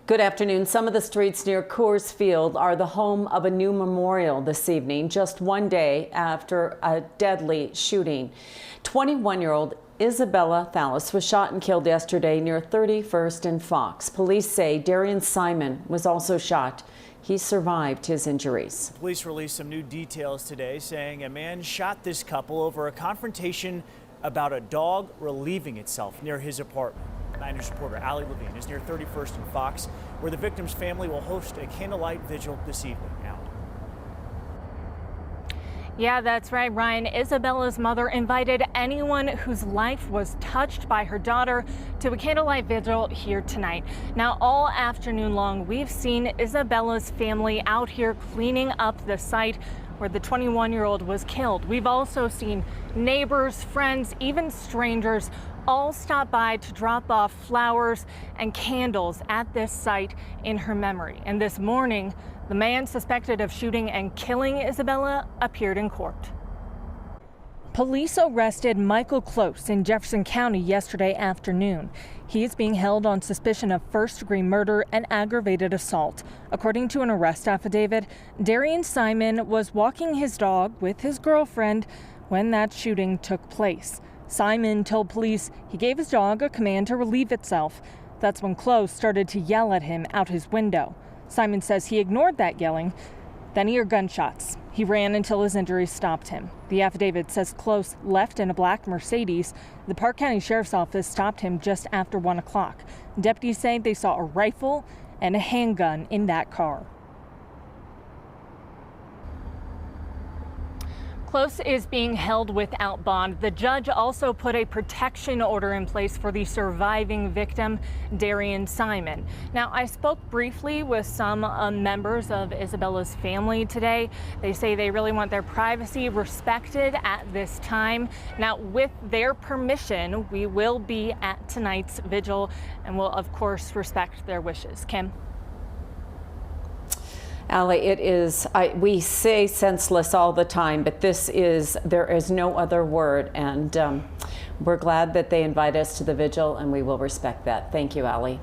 Good afternoon. Some of the streets near Coors Field are the home of a new memorial this evening, just one day after a deadly shooting. 21-year-old Isabella Thallas was shot and killed yesterday near 31st and Fox. Police say Darian Simon was also shot. He survived his injuries. Police released some new details today, saying a man shot this couple over a confrontation about a dog relieving itself near his apartment. 9 News reporter Allie Levine is near 31st and Fox, where the victim's family will host a candlelight vigil this evening. Allie. Yeah, that's right, Ryan. Isabella's mother invited anyone whose life was touched by her daughter to a candlelight vigil here tonight. Now, all afternoon long, we've seen Isabella's family out here cleaning up the site where the 21-year-old was killed. We've also seen neighbors, friends, even strangers all stop by to drop off flowers and candles at this site in her memory. And this morning, the man suspected of shooting and killing Isabella appeared in court. Police arrested Michael Close in Jefferson County yesterday afternoon. He is being held on suspicion of first-degree murder and aggravated assault. According to an arrest affidavit, Darian Simon was walking his dog with his girlfriend when that shooting took place. Simon told police he gave his dog a command to relieve itself. That's when Close started to yell at him out his window. Simon says he ignored that yelling. Then he heard gunshots. He ran until his injuries stopped him. The affidavit says Close left in a black Mercedes. The Park County Sheriff's Office stopped him just after 1 o'clock. Deputies say they saw a rifle and a handgun in that car. Close is being held without bond. The judge also put a protection order in place for the surviving victim, Darian Simon. Now, I spoke briefly with some members of Isabella's family today. They say they really want their privacy respected at this time. Now, with their permission, we will be at tonight's vigil and will, of course, respect their wishes. Kim? Allie, it is, we say senseless all the time, but there is no other word. And we're glad that they invite us to the vigil, and we will respect that. Thank you, Allie.